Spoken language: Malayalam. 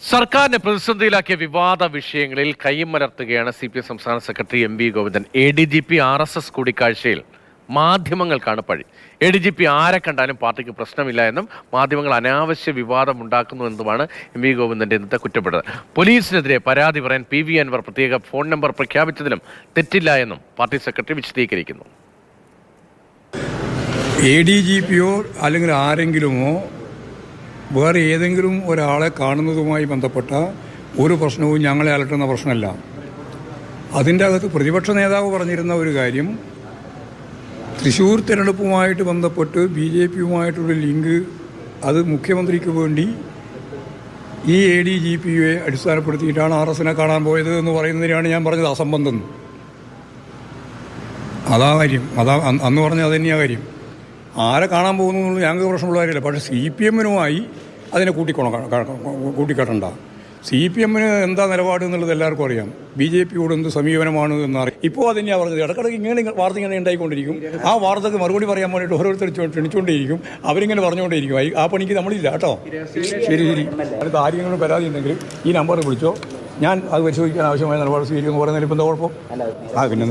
സർക്കാരിനെ പ്രതിസന്ധിയിലാക്കിയ വിവാദ വിഷയങ്ങളിൽ കയ്യും മലർത്തുകയാണ് CPM സംസ്ഥാന secretary MV Govindan. ADGP RSS കൂടിക്കാഴ്ചയിൽ മാധ്യമങ്ങൾക്കാണ് പഴി. ADGP ആരെ കണ്ടാലും പാർട്ടിക്ക് പ്രശ്നമില്ല എന്നും മാധ്യമങ്ങൾ അനാവശ്യ വിവാദം ഉണ്ടാക്കുന്നു എന്നുമാണ് MV ഗോവിന്ദന്റെ ഇന്നത്തെ കുറ്റപ്പെടുത്തൽ. പോലീസിനെതിരെ പരാതി പറയാൻ PV അൻവർ പ്രത്യേക ഫോൺ നമ്പർ പ്രഖ്യാപിച്ചതിലും തെറ്റില്ല എന്നും പാർട്ടി സെക്രട്ടറി വിശദീകരിക്കുന്നു. ADGPയോ അല്ലെങ്കിൽ ആരെങ്കിലുമോ വേറെ ഏതെങ്കിലും ഒരാളെ കാണുന്നതുമായി ബന്ധപ്പെട്ട ഒരു പ്രശ്നവും ഞങ്ങളെ അലട്ടുന്ന പ്രശ്നമല്ല. അതിൻ്റെ അകത്ത് പ്രതിപക്ഷ നേതാവ് പറഞ്ഞിരുന്ന ഒരു കാര്യം, തൃശ്ശൂർ തിരഞ്ഞെടുപ്പുമായിട്ട് ബന്ധപ്പെട്ട് BJPയുമായിട്ടൊരു ലിങ്ക് അത് മുഖ്യമന്ത്രിക്ക് വേണ്ടി ഈ ADGPയെ അടിസ്ഥാനപ്പെടുത്തിയിട്ടാണ് RSനെ കാണാൻ പോയത് എന്ന് പറയുന്നതിനാണ് ഞാൻ പറഞ്ഞത് അസംബന്ധം. അതാ കാര്യം, അന്ന് പറഞ്ഞത് അതുതന്നെയാണ് കാര്യം. ആരെ കാണാൻ പോകുന്നു എന്നുള്ളത് ഞങ്ങൾക്ക് പ്രശ്നമുള്ള കാര്യമില്ല. പക്ഷേ CPMനുമായി അതിനെ കൂട്ടിക്കെട്ടണ്ട. CPMന് എന്താ നിലപാട് എന്നുള്ളത് എല്ലാവർക്കും അറിയാം. BJPയോട് എന്ത് സമീപനമാണ് എന്നറിയാം. ഇപ്പോൾ അതന്നെയാണ് പറഞ്ഞത്. ഇടയ്ക്കിടയ്ക്ക് ഇങ്ങനെ വാർത്ത ഇങ്ങനെ ഉണ്ടായിക്കൊണ്ടിരിക്കും. ആ വാർത്തക്ക് മറുപടി പറയാൻ വേണ്ടിയിട്ട് ഓരോരുത്തർ ക്ഷണിച്ചുകൊണ്ടേയിരിക്കും. അവരിങ്ങനെ പറഞ്ഞുകൊണ്ടേയിരിക്കും. ആ പണിക്ക് നമ്മളില്ല കേട്ടോ. ശരി. അടുത്ത ആരെങ്കിലും പരാതി ഉണ്ടെങ്കിൽ ഈ നമ്പറിൽ വിളിച്ചോ, ഞാൻ അത് പരിശോധിക്കാൻ ആവശ്യമായ നിലപാട് സ്വീകരിക്കുമെന്ന് പറയുന്നതിൽ ഇപ്പം എന്താ കുഴപ്പം? പിന്നെ